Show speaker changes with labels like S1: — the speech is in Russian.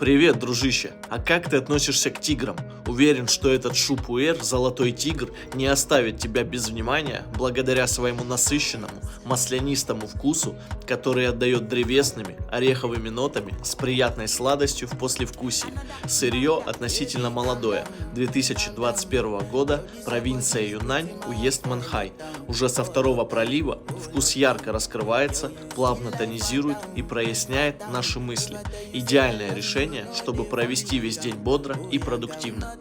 S1: Привет, дружище! А как ты относишься к тиграм? Уверен, что этот шупуэр, золотой тигр, не оставит тебя без внимания благодаря своему насыщенному, маслянистому вкусу, который отдает древесными, ореховыми нотами с приятной сладостью в послевкусии. Сырье относительно молодое, 2021 года, провинция Юннань, уезд Манхай. Уже со второго пролива вкус ярко раскрывается, плавно тонизирует и проясняет наши мысли. Идеальное решение, чтобы провести весь день бодро и продуктивно.